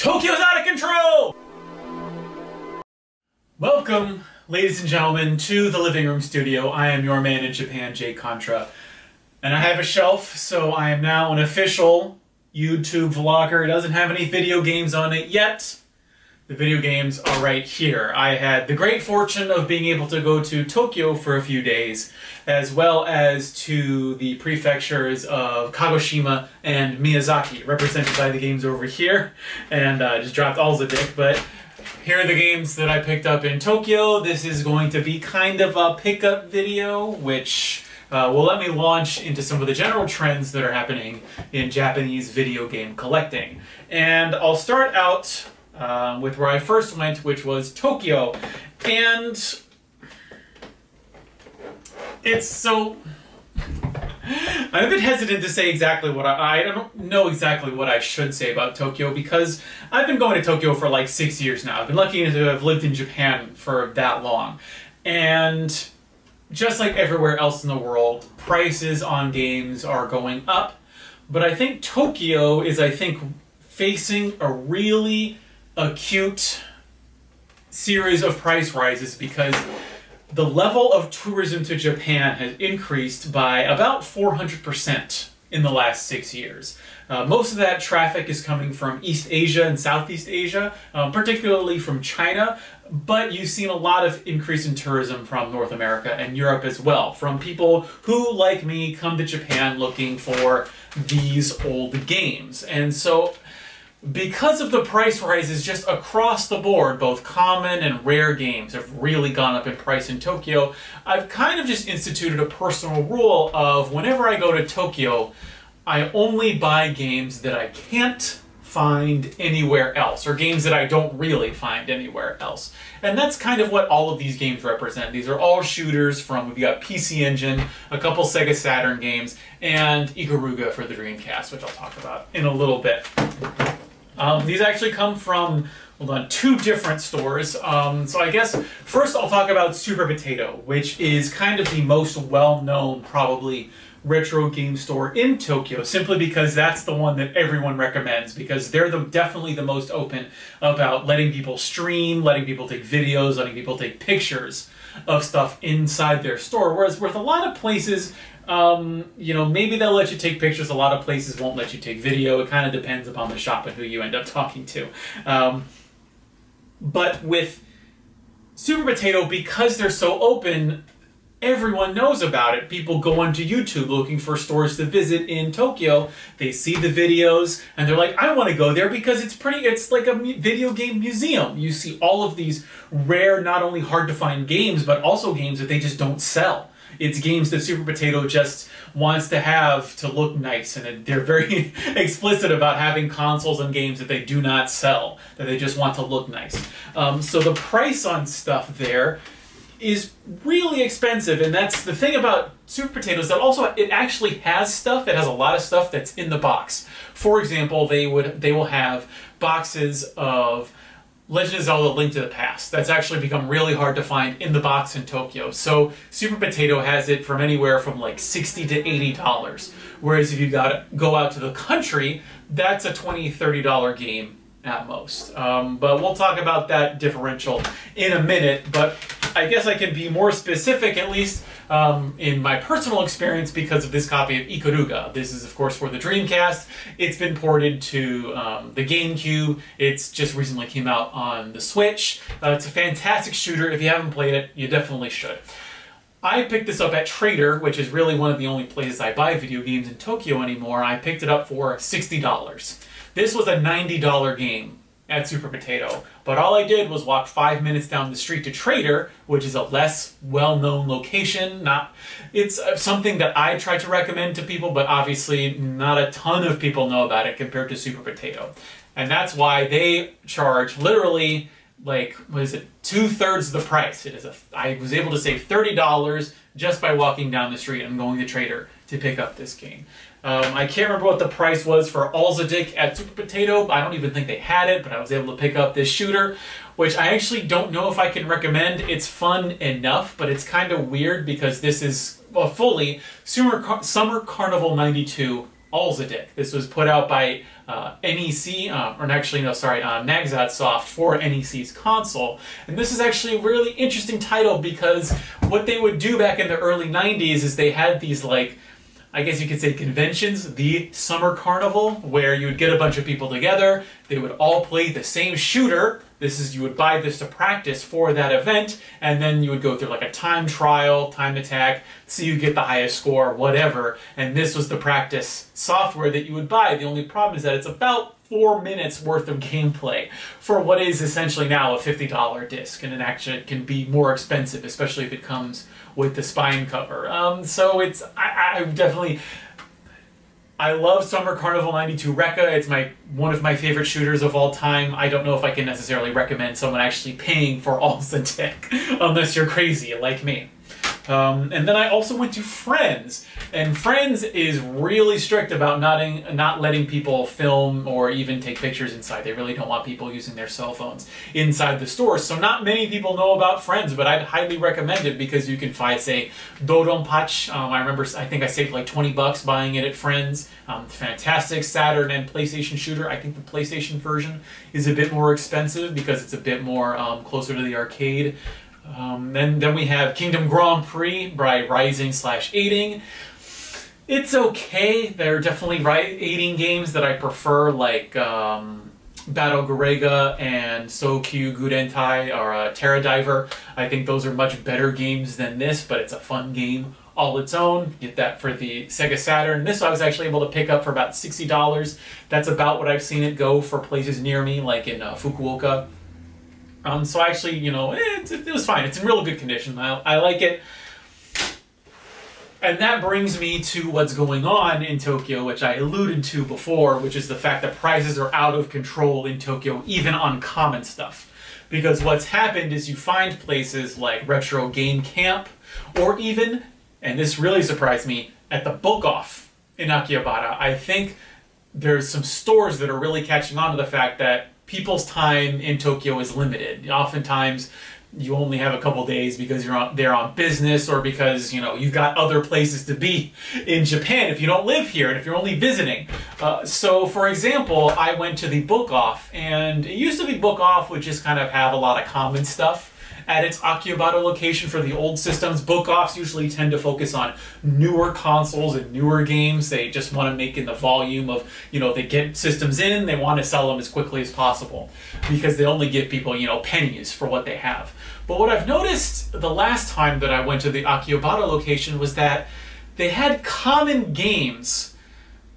Tokyo's out of control! Welcome, ladies and gentlemen, to the living room studio. I am your man in Japan, Jay Contra. And I have a shelf, so I am now an official YouTube vlogger. It doesn't have any video games on it yet. The video games are right here. I had the great fortune of being able to go to Tokyo for a few days, as well as to the prefectures of Kagoshima and Miyazaki, represented by the games over here. And I just dropped all the dick, but here are the games that I picked up in Tokyo. This is going to be kind of a pickup video, which will let me launch into some of the general trends that are happening in Japanese video game collecting. And I'll start out with where I first went, which was Tokyo. And it's so... I'm a bit hesitant to say exactly what I don't know exactly what I should say about Tokyo, because I've been going to Tokyo for like 6 years now. I've been lucky to have lived in Japan for that long. And just like everywhere else in the world, prices on games are going up. But I think Tokyo is, facing a really acute series of price rises because the level of tourism to Japan has increased by about 400% in the last 6 years. Most of that traffic is coming from East Asia and Southeast Asia, particularly from China, but you've seen a lot of increase in tourism from North America and Europe as well, from people who, like me, come to Japan looking for these old games. And so, because of the price rises just across the board, both common and rare games have really gone up in price in Tokyo, I've kind of just instituted a personal rule of whenever I go to Tokyo, I only buy games that I can't find anywhere else, or games that I don't really find anywhere else. And that's kind of what all of these games represent. These are all shooters from, we've got PC Engine, a couple Sega Saturn games, and Ikaruga for the Dreamcast, which I'll talk about in a little bit. These actually come from, hold on, 2 different stores. So I guess first I'll talk about Super Potato, which is kind of the most well-known, probably, retro game store in Tokyo, simply because that's the one that everyone recommends, because they're definitely the most open about letting people stream, letting people take videos, letting people take pictures of stuff inside their store. Whereas with a lot of places, you know, maybe they'll let you take pictures, a lot of places won't let you take video. It kind of depends upon the shop and who you end up talking to. But with Super Potato, because they're so open, everyone knows about it. People go onto YouTube looking for stores to visit in Tokyo. They see the videos and they're like, I want to go there because it's like a video game museum. You see all of these rare, not only hard to find games, but also games that they just don't sell. It's games that Super Potato just wants to have to look nice, and they're very explicit about having consoles and games that they do not sell, that they just want to look nice. So the price on stuff there is really expensive, and that's the thing about Super Potato, is that also it actually has stuff. It has a lot of stuff that's in the box. For example, they will have boxes of Legend of Zelda: Link to the Past. That's actually become really hard to find in the box in Tokyo. So Super Potato has it from anywhere from like $60 to $80. Whereas if you go out to the country, that's a $20, $30 game at most. But we'll talk about that differential in a minute. But I guess I can be more specific, at least in my personal experience, because of this copy of Ikaruga. This is, of course, for the Dreamcast. It's been ported to the GameCube. It's just recently came out on the Switch. It's a fantastic shooter. If you haven't played it, you definitely should. I picked this up at Trader, which is really one of the only places I buy video games in Tokyo anymore. I picked it up for $60. This was a $90 game at Super Potato, but all I did was walk 5 minutes down the street to Trader, which is a less well-known location. It's something that I try to recommend to people, but obviously not a ton of people know about it compared to Super Potato. And that's why they charge literally, like, what is it, 2/3 of the price. I was able to save $30 just by walking down the street and going to Trader to pick up this game. I can't remember what the price was for Allzadik at Super Potato. I don't even think they had it, but I was able to pick up this shooter, which I actually don't know if I can recommend. It's fun enough, but it's kind of weird because this is fully Summer Carnival '92 Alzadik. This was put out by NEC, or actually, no, sorry, Nagzat Soft for NEC's console. And this is actually a really interesting title because what they would do back in the early 90s is they had these, like, I guess you could say conventions, the Summer Carnival, where you would get a bunch of people together, they would all play the same shooter. You would buy this to practice for that event, and then you would go through like a time trial, time attack, so you get the highest score, whatever. And this was the practice software that you would buy. The only problem is that it's about 4 minutes worth of gameplay for what is essentially now a $50 disc, and it actually can be more expensive, especially if it comes with the spine cover. So it's, I love Summer Carnival 92 Rekka. It's one of my favorite shooters of all time. I don't know if I can necessarily recommend someone actually paying for Alzadik, unless you're crazy like me. And then I also went to Friends, and Friends is really strict about not letting people film or even take pictures inside. They really don't want people using their cell phones inside the store. So not many people know about Friends, but I'd highly recommend it because you can find, say, Dodonpachi. I think I saved like 20 bucks buying it at Friends. Fantastic Saturn and PlayStation shooter. I think the PlayStation version is a bit more expensive because it's a bit more closer to the arcade. Then we have Kingdom Grand Prix by Rising/Aiding. It's okay. There are definitely aiding games that I prefer, like Battle Garega and Sokyu Gurentai or Terra Diver. I think those are much better games than this, but it's a fun game all its own. Get that for the Sega Saturn. This I was actually able to pick up for about $60. That's about what I've seen it go for places near me, like in Fukuoka. So actually, you know, it was fine. It's in real good condition. I like it. And that brings me to what's going on in Tokyo, which I alluded to before, which is the fact that prices are out of control in Tokyo, even on common stuff. Because what's happened is you find places like Retro Game Camp, or even, and this really surprised me, at the Book Off in Akihabara. I think there's some stores that are really catching on to the fact that people's time in Tokyo is limited. Oftentimes, you only have a couple days because you're there on business, or because, you know, you've got other places to be in Japan if you don't live here and if you're only visiting. So, for example, I went to the Book Off, and it used to be Book Off would just kind of have a lot of common stuff at its Akihabara location for the old systems. Book Offs usually tend to focus on newer consoles and newer games. They just want to make in the volume of, you know, they get systems in, they want to sell them as quickly as possible because they only give people, you know, pennies for what they have. But what I've noticed the last time that I went to the Akihabara location was that they had common games,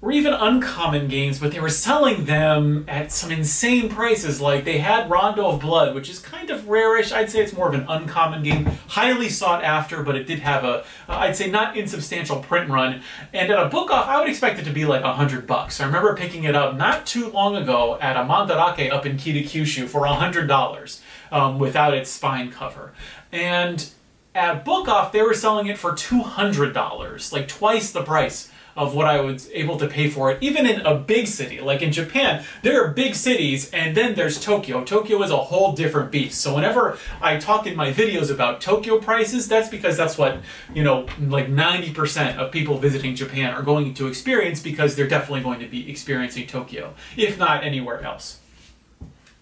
or even uncommon games, but they were selling them at some insane prices. Like, they had Rondo of Blood, which is kind of rarish. I'd say it's more of an uncommon game, highly sought after, but it did have a, I'd say, not insubstantial print run. And at a Book Off, I would expect it to be like $100. I remember picking it up not too long ago at a Mandarake up in Kyushu for $100 without its spine cover. And at Book Off, they were selling it for $200, like twice the price of what I was able to pay for it, even in a big city. Like in Japan, there are big cities, and then there's Tokyo. Tokyo is a whole different beast. So whenever I talk in my videos about Tokyo prices, that's because that's what, you know, like 90% of people visiting Japan are going to experience, because they're definitely going to be experiencing Tokyo, if not anywhere else.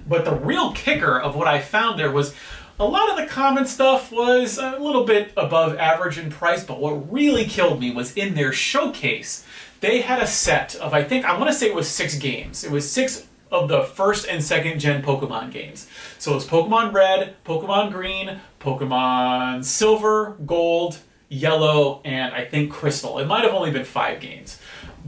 But the real kicker of what I found there was a lot of the common stuff was a little bit above average in price, but what really killed me was in their showcase, they had a set of, I want to say it was 6 games. It was 6 of the first and second gen Pokemon games. So it was Pokemon Red, Pokemon Green, Pokemon Silver, Gold, Yellow, and I think Crystal. It might have only been 5 games,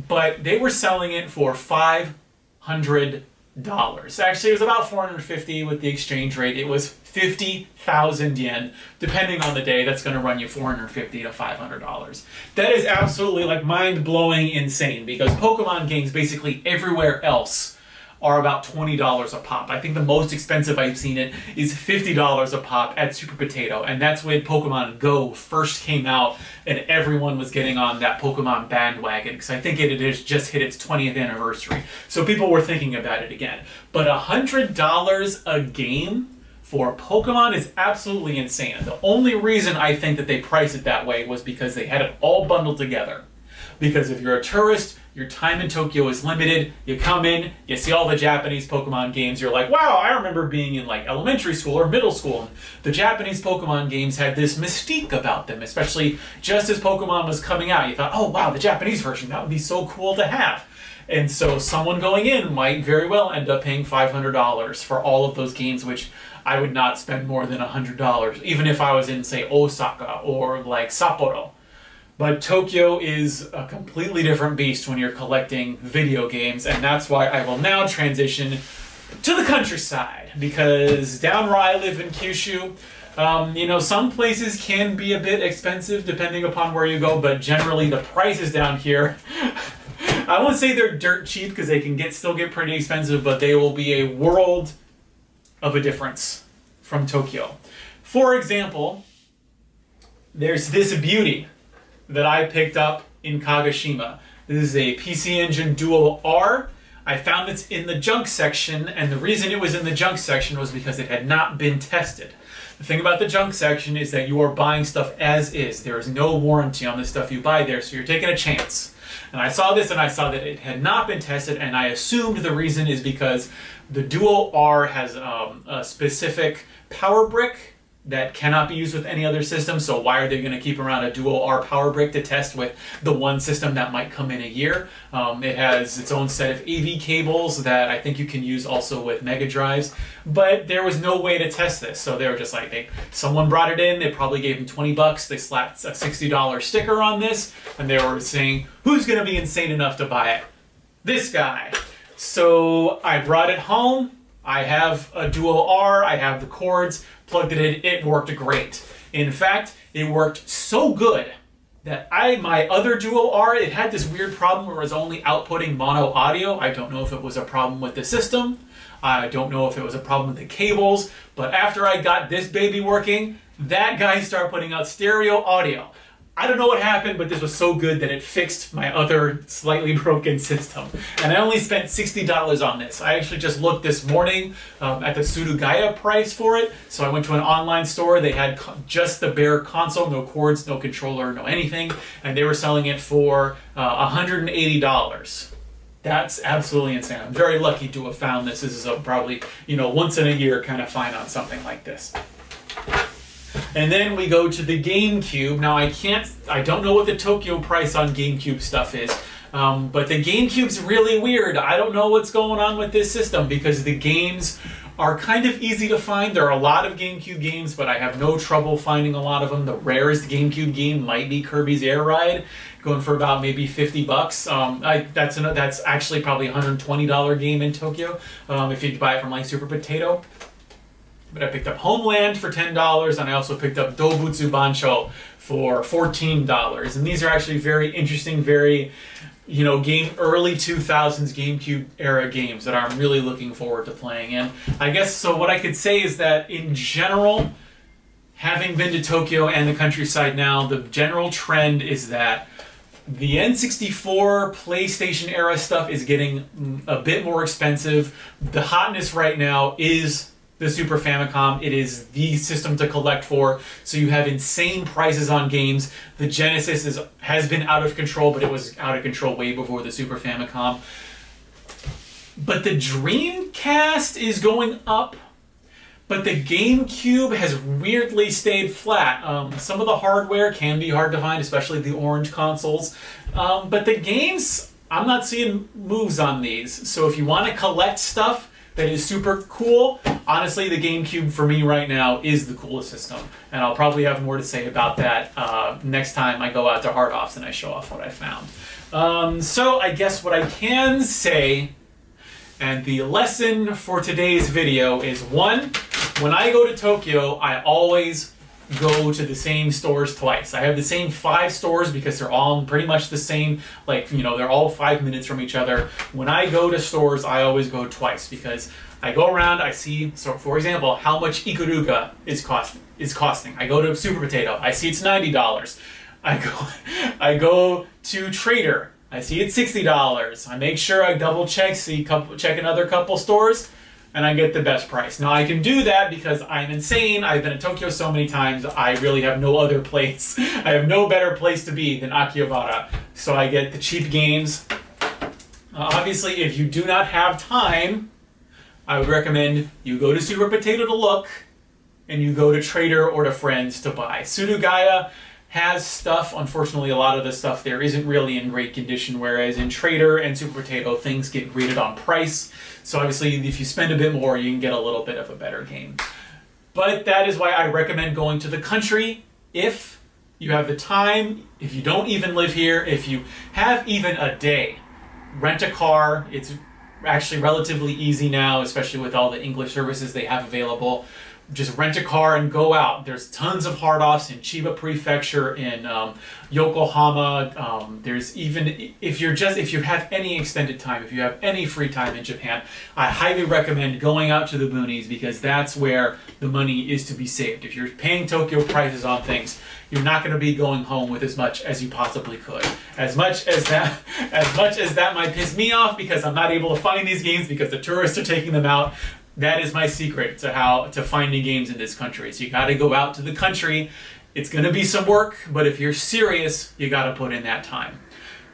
but they were selling it for $500. Actually, it was about $450 with the exchange rate. It was 50,000 yen. Depending on the day, that's going to run you $450 to $500. That is absolutely like mind-blowing insane, because Pokemon games basically everywhere else are about $20 a pop. I think the most expensive I've seen it is $50 a pop at Super Potato, and that's when Pokemon Go first came out and everyone was getting on that Pokemon bandwagon, because I think it has just hit its 20th anniversary. So people were thinking about it again. But $100 a game for Pokemon is absolutely insane. The only reason I think that they priced it that way was because they had it all bundled together. because if you're a tourist, your time in Tokyo is limited. You come in, you see all the Japanese Pokemon games, you're like, wow, I remember being in like elementary school or middle school. And the Japanese Pokemon games had this mystique about them, especially just as Pokemon was coming out. You thought, oh wow, the Japanese version, that would be so cool to have. And so someone going in might very well end up paying $500 for all of those games, which I would not spend more than $100, even if I was in, say, Osaka or like Sapporo. But Tokyo is a completely different beast when you're collecting video games, and that's why I will now transition to the countryside, because down where I live in Kyushu, you know, some places can be a bit expensive depending upon where you go, but generally the prices down here, I won't say they're dirt cheap because they can still get pretty expensive, but they will be a world of a difference from Tokyo. For example, there's this beauty that I picked up in Kagoshima. This is a PC Engine Duo R. I found it in the junk section, and the reason it was in the junk section was because it had not been tested. The thing about the junk section is that you are buying stuff as is. There is no warranty on the stuff you buy there, so you're taking a chance. And I saw this and I saw that it had not been tested, and I assumed the reason is because the Duo R has a specific power brick that cannot be used with any other system, so why are they going to keep around a Duo R power brick to test with the one system that might come in a year? It has its own set of AV cables that I think you can use also with Mega Drives, but there was no way to test this, so they were just like, someone brought it in, they probably gave them 20 bucks, they slapped a $60 sticker on this, and they were saying, who's going to be insane enough to buy it? This guy. So I brought it home. I have a Duo R, I have the cords, plugged it in, it worked great. In fact, it worked so good that my other Duo R, it had this weird problem where it was only outputting mono audio. I don't know if it was a problem with the system, I don't know if it was a problem with the cables, but after I got this baby working, that guy started putting out stereo audio. I don't know what happened, but this was so good that it fixed my other slightly broken system. And I only spent $60 on this. I actually just looked this morning at the Surugaya price for it. So I went to an online store. They had just the bare console, no cords, no controller, no anything. And they were selling it for $180. That's absolutely insane. I'm very lucky to have found this. This is a probably, you know, once in a year kind of find on something like this. And then we go to the GameCube. Now I don't know what the Tokyo price on GameCube stuff is, but the GameCube's really weird. I don't know what's going on with this system because the games are kind of easy to find. There are a lot of GameCube games, but I have no trouble finding a lot of them. The rarest GameCube game might be Kirby's Air Ride, going for about maybe 50 bucks. That's actually probably a $120 game in Tokyo if you buy it from like Super Potato. But I picked up Homeland for $10, and I also picked up Dobutsu Bancho for $14. And these are actually very interesting, very, you know, early 2000s GameCube era games that I'm really looking forward to playing. And I guess, so what I could say is that in general, having been to Tokyo and the countryside now, the general trend is that the N64 PlayStation era stuff is getting a bit more expensive. The hotness right now is the Super Famicom. It is the system to collect for, so you have insane prices on games. The Genesis has been out of control, but it was out of control way before the Super Famicom. But the Dreamcast is going up, but the GameCube has weirdly stayed flat. Some of the hardware can be hard to find, especially the orange consoles, but the games, I'm not seeing moves on these. So if you want to collect stuff that is super cool, honestly, the GameCube for me right now is the coolest system. And I'll probably have more to say about that next time I go out to Hard Offs and I show off what I found. So I guess what I can say, and the lesson for today's video is, one, when I go to Tokyo, I always go to the same stores twice. I have the same 5 stores because they're all pretty much the same, like, you know, they're all 5 minutes from each other. When I go to stores, I always go twice because I go around, I see, so for example, how much Ikaruga is costing. I go to Super Potato, I see it's $90. I go to Trader, I see it's $60. I make sure I double check, check another couple stores. and I get the best price. Now I can do that because I'm insane. I've been to Tokyo so many times, I really have no other place. I have no better place to be than Akihabara. So I get the cheap games. Obviously, if you do not have time, I would recommend you go to Super Potato to look, and you go to Trader or to Friends to buy. Surugaya has stuff. Unfortunately, a lot of the stuff there isn't really in great condition, whereas in Trader and Super Potato, things get graded on price. So obviously, if you spend a bit more, you can get a little bit of a better game. But that is why I recommend going to the country if you have the time, if you don't even live here, if you have even a day. Rent a car. It's actually relatively easy now, especially with all the English services they have available. Just rent a car and go out. There's tons of hard offs in Chiba Prefecture, in Yokohama. There's even, if you have any extended time, if you have any free time in Japan, I highly recommend going out to the boonies, because that's where the money is to be saved. If you're paying Tokyo prices on things, you're not going to be going home with as much as you possibly could. As much as that might piss me off because I'm not able to find these games because the tourists are taking them out. That is my secret to finding games in this country. So you got to go out to the country. It's going to be some work, but if you're serious, you got to put in that time.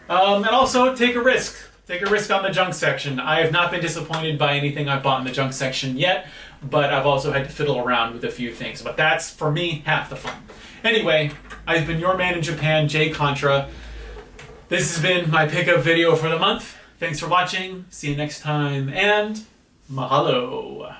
And also take a risk. Take a risk on the junk section. I have not been disappointed by anything I've bought in the junk section yet, but I've also had to fiddle around with a few things. But that's, for me, half the fun. Anyway, I've been your man in Japan, Jay Contra. This has been my pickup video for the month. Thanks for watching. See you next time, and mahalo.